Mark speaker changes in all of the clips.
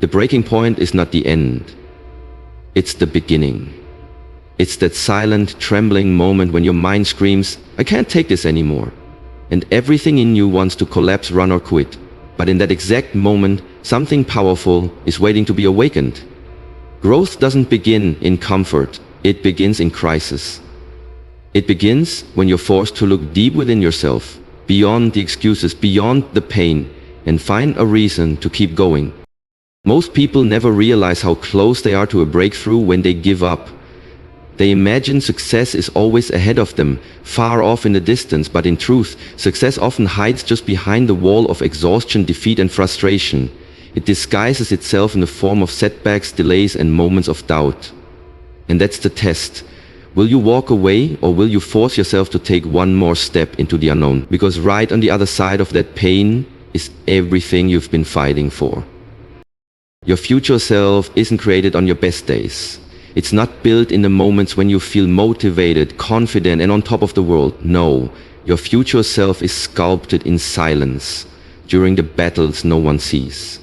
Speaker 1: The breaking point is not the end. It's the beginning. It's that silent, trembling moment when your mind screams, "I can't take this anymore." And everything in you wants to collapse, run or quit. But in that exact moment, something powerful is waiting to be awakened. Growth doesn't begin in comfort, it begins in crisis. It begins when you're forced to look deep within yourself, beyond the excuses, beyond the pain, and find a reason to keep going. Most people never realize how close they are to a breakthrough when they give up. They imagine success is always ahead of them, far off in the distance, but in truth, success often hides just behind the wall of exhaustion, defeat and frustration. It disguises itself in the form of setbacks, delays and moments of doubt. And that's the test. Will you walk away, or will you force yourself to take one more step into the unknown? Because right on the other side of that pain is everything you've been fighting for. Your future self isn't created on your best days. It's not built in the moments when you feel motivated, confident and on top of the world. No, your future self is sculpted in silence, during the battles no one sees.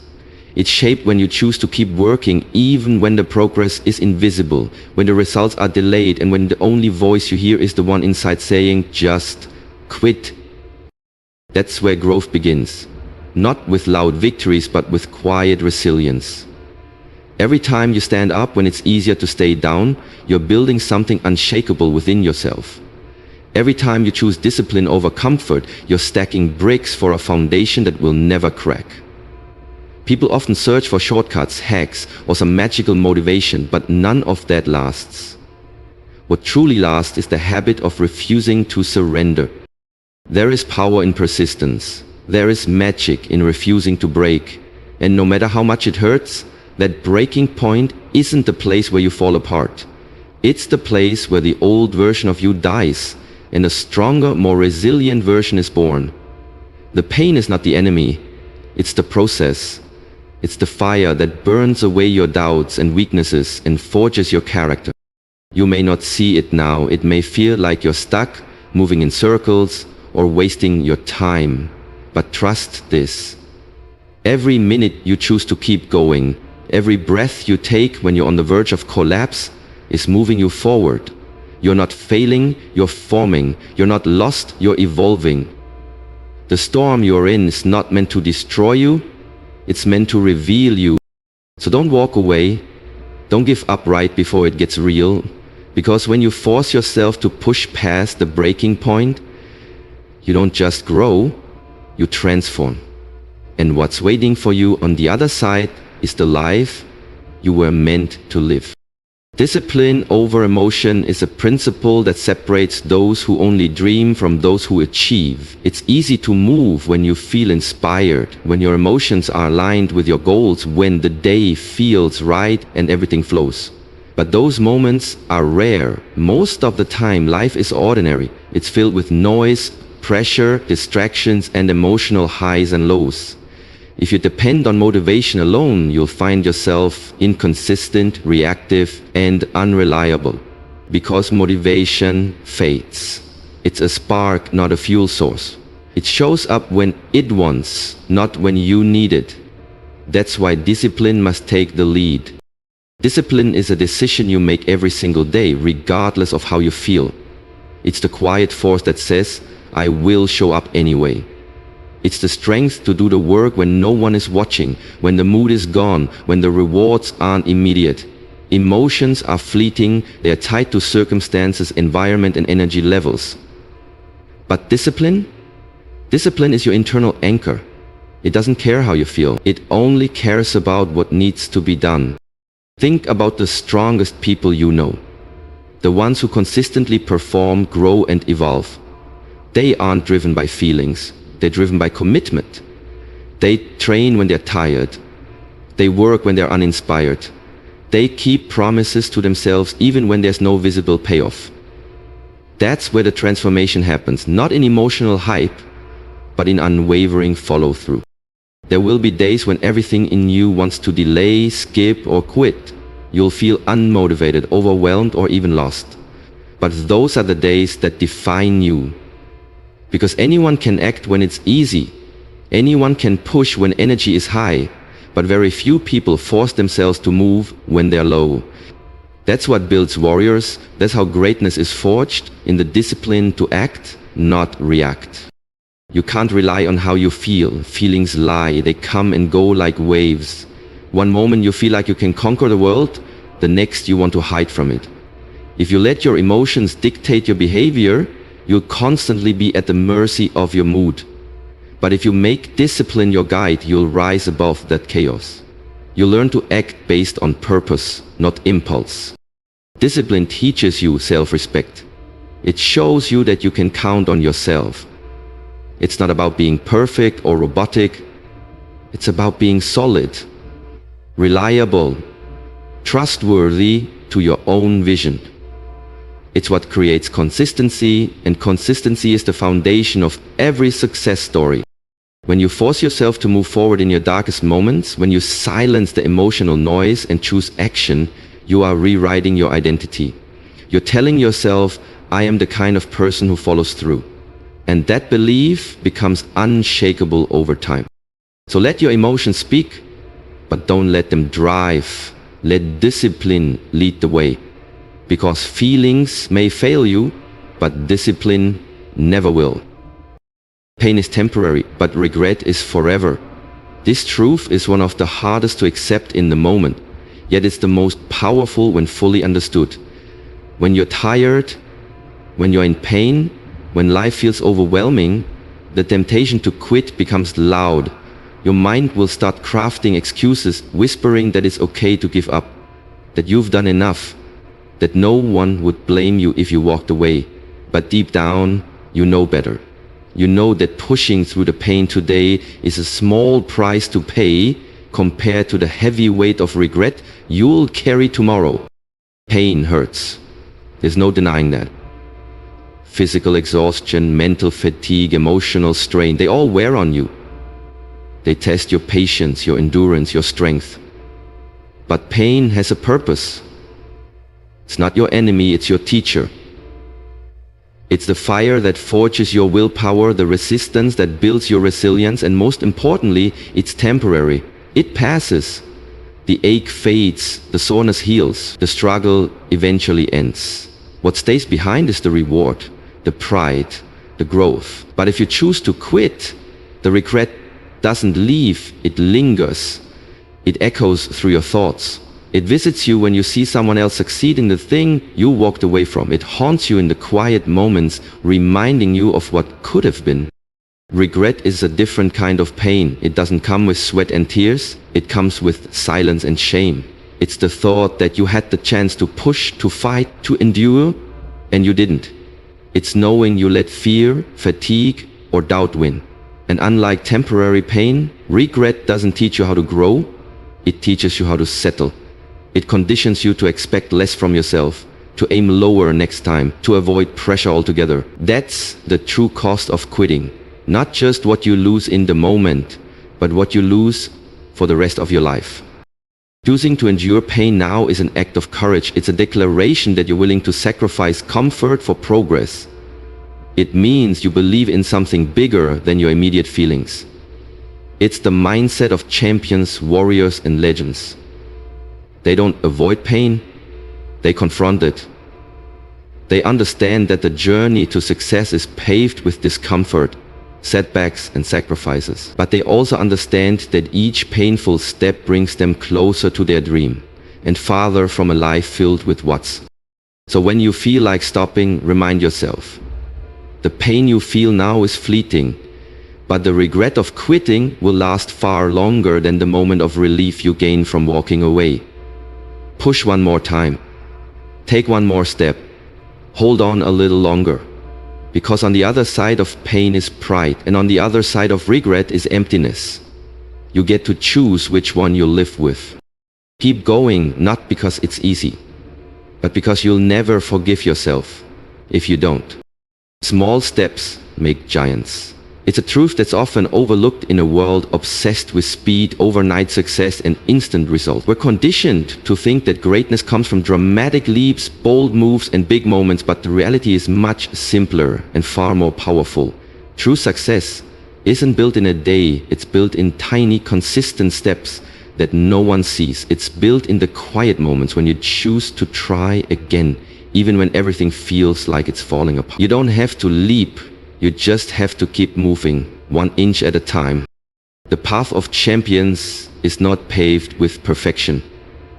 Speaker 1: It's shaped when you choose to keep working even when the progress is invisible, when the results are delayed and when the only voice you hear is the one inside saying, "Just quit." That's where growth begins. Not with loud victories, but with quiet resilience. Every time you stand up when it's easier to stay down, you're building something unshakable within yourself. Every time you choose discipline over comfort, you're stacking bricks for a foundation that will never crack. People often search for shortcuts, hacks, or some magical motivation, but none of that lasts. What truly lasts is the habit of refusing to surrender. There is power in persistence. There is magic in refusing to break. And no matter how much it hurts, that breaking point isn't the place where you fall apart. It's the place where the old version of you dies and a stronger, more resilient version is born. The pain is not the enemy. It's the process. It's the fire that burns away your doubts and weaknesses and forges your character. You may not see it now. It may feel like you're stuck, moving in circles, or wasting your time. But trust this. Every minute you choose to keep going, every breath you take when you're on the verge of collapse is moving you forward. You're not failing, you're forming. You're not lost, you're evolving. The storm you're in is not meant to destroy you, it's meant to reveal you. So don't walk away, don't give up right before it gets real, because when you force yourself to push past the breaking point, you don't just grow, you transform. And what's waiting for you on the other side is the life you were meant to live. Discipline over emotion is a principle that separates those who only dream from those who achieve. It's easy to move when you feel inspired, when your emotions are aligned with your goals, when the day feels right and everything flows. But those moments are rare. Most of the time, life is ordinary. It's filled with noise, pressure, distractions, and emotional highs and lows. If you depend on motivation alone, you'll find yourself inconsistent, reactive, and unreliable. Because motivation fades. It's a spark, not a fuel source. It shows up when it wants, not when you need it. That's why discipline must take the lead. Discipline is a decision you make every single day, regardless of how you feel. It's the quiet force that says, "I will show up anyway." It's the strength to do the work when no one is watching, when the mood is gone, when the rewards aren't immediate. Emotions are fleeting, they are tied to circumstances, environment, and energy levels. But discipline? Discipline is your internal anchor. It doesn't care how you feel. It only cares about what needs to be done. Think about the strongest people you know. The ones who consistently perform, grow, and evolve. They aren't driven by feelings. They're driven by commitment. They train when they're tired. They work when they're uninspired. They keep promises to themselves even when there's no visible payoff. That's where the transformation happens, not in emotional hype, but in unwavering follow-through. There will be days when everything in you wants to delay, skip, or quit. You'll feel unmotivated, overwhelmed, or even lost. But those are the days that define you. Because anyone can act when it's easy. Anyone can push when energy is high. but very few people force themselves to move when they're low. That's what builds warriors. That's how greatness is forged, in the discipline to act, not react. You can't rely on how you feel. Feelings lie. They come and go like waves. One moment you feel like you can conquer the world, the next you want to hide from it. If you let your emotions dictate your behavior, you'll constantly be at the mercy of your mood. But if you make discipline your guide, you'll rise above that chaos. You learn to act based on purpose, not impulse. Discipline teaches you self-respect. It shows you that you can count on yourself. It's not about being perfect or robotic. It's about being solid, reliable, trustworthy to your own vision. It's what creates consistency, and consistency is the foundation of every success story. When you force yourself to move forward in your darkest moments, when you silence the emotional noise and choose action, you are rewriting your identity. You're telling yourself, I am the kind of person who follows through. And that belief becomes unshakable over time. So let your emotions speak, but don't let them drive. Let discipline lead the way. Because feelings may fail you, but discipline never will. Pain is temporary, but regret is forever. This truth is one of the hardest to accept in the moment, yet it's the most powerful when fully understood. When you're tired, when you're in pain, when life feels overwhelming, the temptation to quit becomes loud. Your mind will start crafting excuses, whispering that it's okay to give up, that you've done enough, that no one would blame you if you walked away. But deep down, you know better. You know that pushing through the pain today is a small price to pay compared to the heavy weight of regret you'll carry tomorrow. Pain hurts. There's no denying that. Physical exhaustion, mental fatigue, emotional strain, they all wear on you. They test your patience, your endurance, your strength. But pain has a purpose. It's not your enemy, it's your teacher. It's the fire that forges your willpower, the resistance that builds your resilience, and most importantly, it's temporary. It passes. The ache fades, the soreness heals, the struggle eventually ends. What stays behind is the reward, the pride, the growth. But if you choose to quit, the regret doesn't leave, it lingers. It echoes through your thoughts. It visits you when you see someone else succeed in the thing you walked away from. It haunts you in the quiet moments, reminding you of what could have been. Regret is a different kind of pain. It doesn't come with sweat and tears. It comes with silence and shame. It's the thought that you had the chance to push, to fight, to endure, and you didn't. It's knowing you let fear, fatigue, or doubt win. And unlike temporary pain, regret doesn't teach you how to grow. It teaches you how to settle. It conditions you to expect less from yourself, to aim lower next time, to avoid pressure altogether. That's the true cost of quitting. Not just what you lose in the moment, but what you lose for the rest of your life. Choosing to endure pain now is an act of courage. It's a declaration that you're willing to sacrifice comfort for progress. It means you believe in something bigger than your immediate feelings. It's the mindset of champions, warriors, and legends. They don't avoid pain, they confront it. They understand that the journey to success is paved with discomfort, setbacks, and sacrifices. But they also understand that each painful step brings them closer to their dream and farther from a life filled with what's. So when you feel like stopping, remind yourself, the pain you feel now is fleeting, but the regret of quitting will last far longer than the moment of relief you gain from walking away. Push one more time. Take one more step. Hold on a little longer. Because on the other side of pain is pride, and on the other side of regret is emptiness. You get to choose which one you'll live with. Keep going, not because it's easy, but because you'll never forgive yourself if you don't. Small steps make giants. It's a truth that's often overlooked in a world obsessed with speed, overnight success, and instant results. We're conditioned to think that greatness comes from dramatic leaps, bold moves, and big moments, but the reality is much simpler and far more powerful. True success isn't built in a day, it's built in tiny, consistent steps, that no one sees. It's built in the quiet moments when you choose to try again, even when everything feels like it's falling apart. You don't have to leap, you just have to keep moving, 1 inch at a time. The path of champions is not paved with perfection.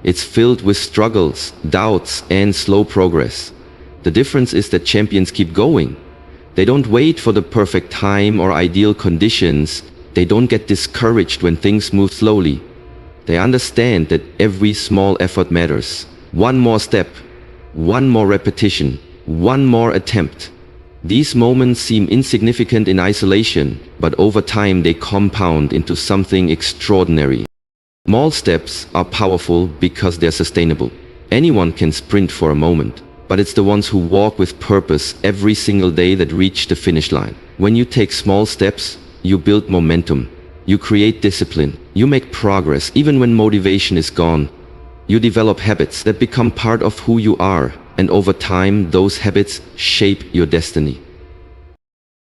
Speaker 1: It's filled with struggles, doubts, and slow progress. The difference is that champions keep going. They don't wait for the perfect time or ideal conditions. They don't get discouraged when things move slowly. They understand that every small effort matters. 1 more step, 1 more repetition, 1 more attempt. These moments seem insignificant in isolation, but over time they compound into something extraordinary. Small steps are powerful because they're sustainable. Anyone can sprint for a moment, but it's the ones who walk with purpose every single day that reach the finish line. When you take small steps, you build momentum. You create discipline. You make progress even when motivation is gone. You develop habits that become part of who you are, and over time, those habits shape your destiny.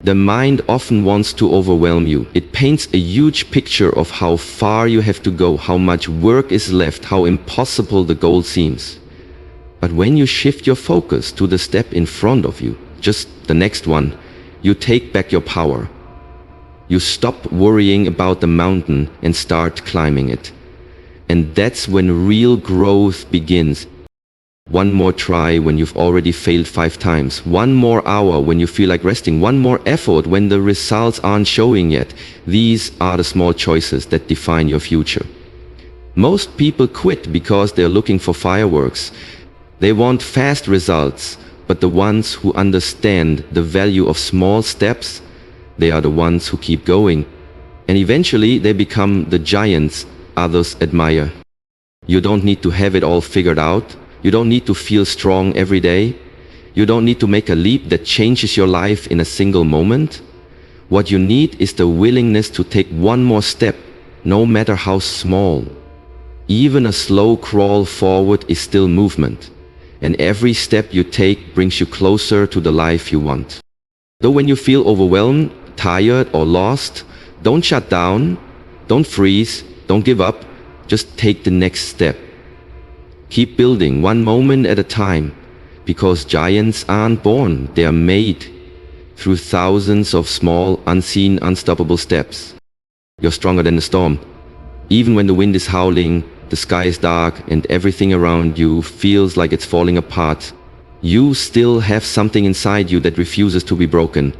Speaker 1: The mind often wants to overwhelm you. It paints a huge picture of how far you have to go, how much work is left, how impossible the goal seems. But when you shift your focus to the step in front of you, just the next one, you take back your power. You stop worrying about the mountain and start climbing it. And that's when real growth begins. 1 more try when you've already failed 5 times. 1 more hour when you feel like resting. 1 more effort when the results aren't showing yet. These are the small choices that define your future. Most people quit because they're looking for fireworks. They want fast results, but the ones who understand the value of small steps, they are the ones who keep going. And eventually they become the giants others admire. You don't need to have it all figured out. You don't need to feel strong every day. You don't need to make a leap that changes your life in a single moment. What you need is the willingness to take 1 more step, no matter how small. Even a slow crawl forward is still movement. And every step you take brings you closer to the life you want. Though when you feel overwhelmed, tired, or lost, don't shut down, don't freeze, don't give up, just take the next step. Keep building 1 moment at a time, because giants aren't born, they are made through thousands of small, unseen, unstoppable steps. You're stronger than the storm. Even when the wind is howling, the sky is dark, and everything around you feels like it's falling apart, you still have something inside you that refuses to be broken.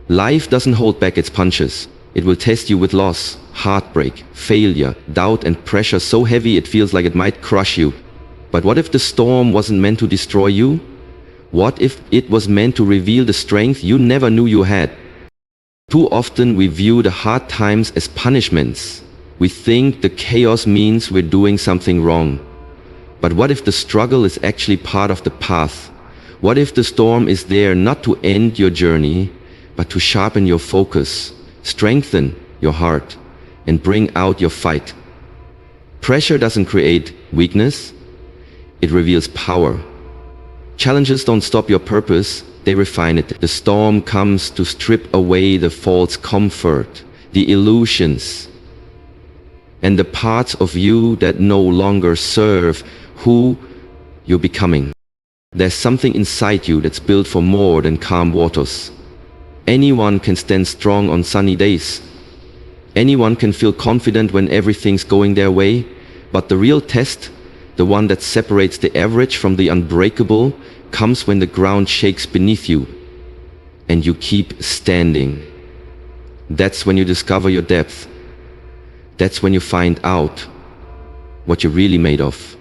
Speaker 1: Life doesn't hold back its punches. It will test you with loss, heartbreak, failure, doubt, and pressure so heavy it feels like it might crush you. But what if the storm wasn't meant to destroy you? What if it was meant to reveal the strength you never knew you had? Too often we view the hard times as punishments. We think the chaos means we're doing something wrong. But what if the struggle is actually part of the path? What if the storm is there not to end your journey, but to sharpen your focus, strengthen your heart, and bring out your fight? Pressure doesn't create weakness, it reveals power. Challenges don't stop your purpose, they refine it. The storm comes to strip away the false comfort, the illusions, and the parts of you that no longer serve who you're becoming. There's something inside you that's built for more than calm waters. Anyone can stand strong on sunny days. Anyone can feel confident when everything's going their way, but the real test, the one that separates the average from the unbreakable, comes when the ground shakes beneath you and you keep standing. That's when you discover your depth. That's when you find out what you're really made of.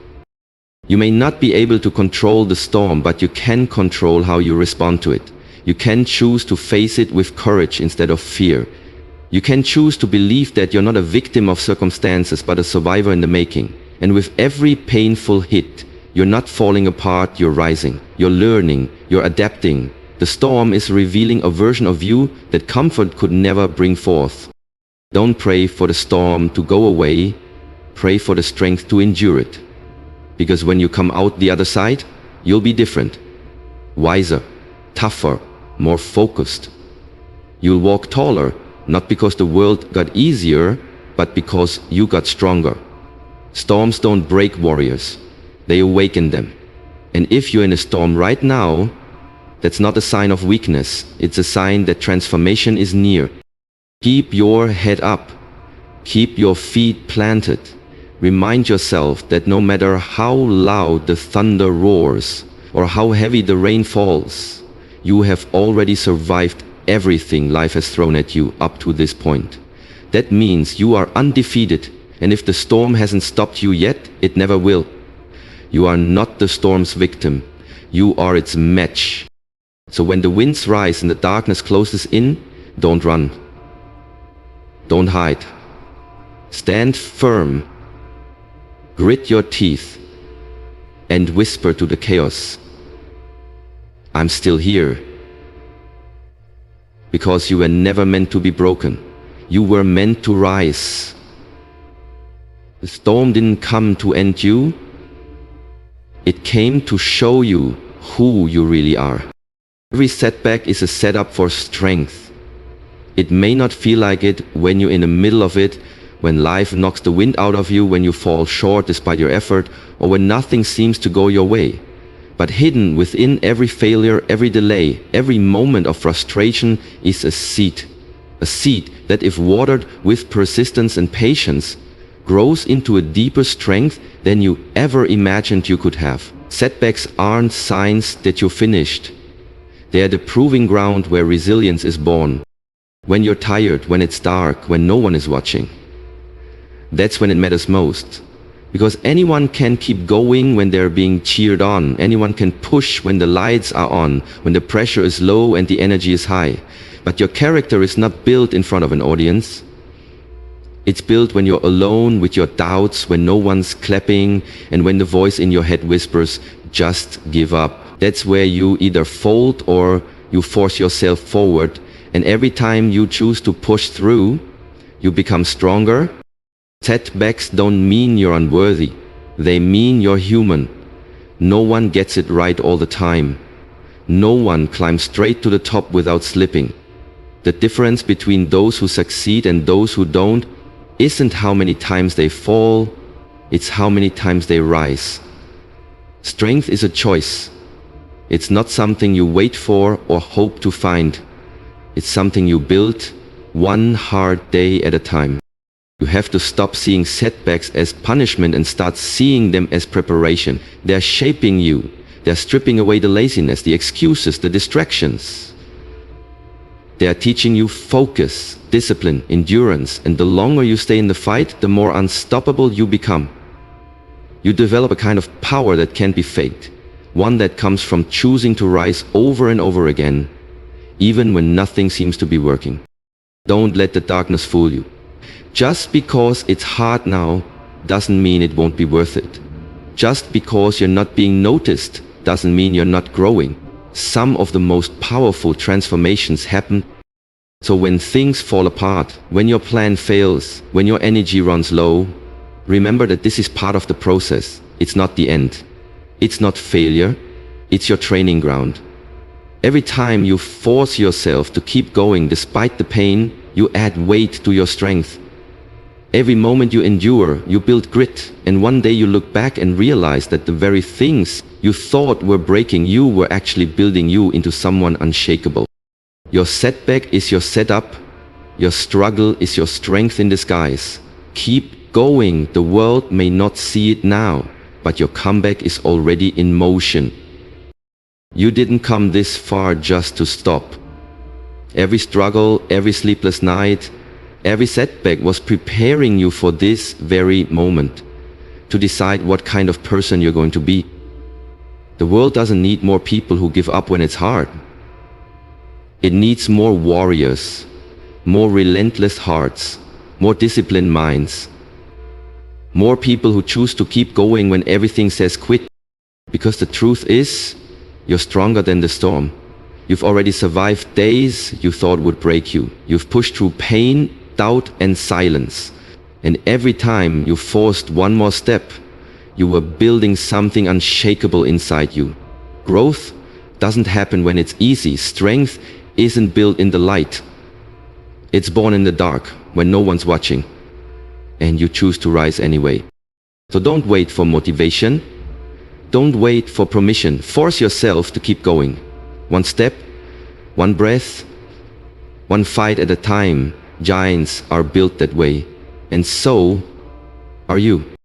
Speaker 1: You may not be able to control the storm, but you can control how you respond to it. You can choose to face it with courage instead of fear. You can choose to believe that you're not a victim of circumstances, but a survivor in the making. And with every painful hit, you're not falling apart, you're rising. You're learning, you're adapting. The storm is revealing a version of you that comfort could never bring forth. Don't pray for the storm to go away, pray for the strength to endure it. Because when you come out the other side, you'll be different, wiser, tougher, more focused. You'll walk taller, not because the world got easier, but because you got stronger. Storms don't break warriors, they awaken them. And if you're in a storm right now, that's not a sign of weakness, it's a sign that transformation is near. Keep your head up, keep your feet planted. Remind yourself that no matter how loud the thunder roars or how heavy the rain falls, you have already survived everything life has thrown at you up to this point. That means you are undefeated, and if the storm hasn't stopped you yet, it never will. You are not the storm's victim, you are its match. So when the winds rise and the darkness closes in, don't run. Don't hide. Stand firm. Grit your teeth and whisper to the chaos, I'm still here. Because you were never meant to be broken. You were meant to rise. The storm didn't come to end you. It came to show you who you really are. Every setback is a setup for strength. It may not feel like it when you're in the middle of it, when life knocks the wind out of you, when you fall short despite your effort, or when nothing seems to go your way. But hidden within every failure, every delay, every moment of frustration is a seed. A seed that, if watered with persistence and patience, grows into a deeper strength than you ever imagined you could have. Setbacks aren't signs that you're finished. They are the proving ground where resilience is born. When you're tired, when it's dark, when no one is watching. That's when it matters most. Because anyone can keep going when they're being cheered on. Anyone can push when the lights are on, when the pressure is low and the energy is high. But your character is not built in front of an audience. It's built when you're alone with your doubts, when no one's clapping, and when the voice in your head whispers, just give up. That's where you either fold or you force yourself forward. And every time you choose to push through, you become stronger. Setbacks don't mean you're unworthy. They mean you're human. No one gets it right all the time. No one climbs straight to the top without slipping. The difference between those who succeed and those who don't isn't how many times they fall, it's how many times they rise. Strength is a choice. It's not something you wait for or hope to find. It's something you build one hard day at a time. You have to stop seeing setbacks as punishment and start seeing them as preparation. They're shaping you. They're stripping away the laziness, the excuses, the distractions. They are teaching you focus, discipline, endurance, and the longer you stay in the fight, the more unstoppable you become. You develop a kind of power that can't be faked, one that comes from choosing to rise over and over again, even when nothing seems to be working. Don't let the darkness fool you. Just because it's hard now doesn't mean it won't be worth it. Just because you're not being noticed doesn't mean you're not growing. Some of the most powerful transformations happen. So when things fall apart, when your plan fails, when your energy runs low, remember that this is part of the process. It's not the end. It's not failure. It's your training ground. Every time you force yourself to keep going despite the pain, you add weight to your strength. Every moment you endure, you build grit, and one day you look back and realize that the very things you thought were breaking you were actually building you into someone unshakable. Your setback is your setup. Your struggle is your strength in disguise. Keep going. The world may not see it now, but your comeback is already in motion. You didn't come this far just to stop. Every struggle, every sleepless night, every setback was preparing you for this very moment, to decide what kind of person you're going to be. The world doesn't need more people who give up when it's hard. It needs more warriors, more relentless hearts, more disciplined minds, more people who choose to keep going when everything says quit. Because the truth is, you're stronger than the storm. You've already survived days you thought would break you. You've pushed through pain, doubt, and silence. And every time you forced one more step, you were building something unshakable inside you. Growth doesn't happen when it's easy. Strength isn't built in the light. It's born in the dark, when no one's watching. And you choose to rise anyway. So don't wait for motivation. Don't wait for permission. Force yourself to keep going. One step, one breath, one fight at a time. Giants are built that way. And so are you.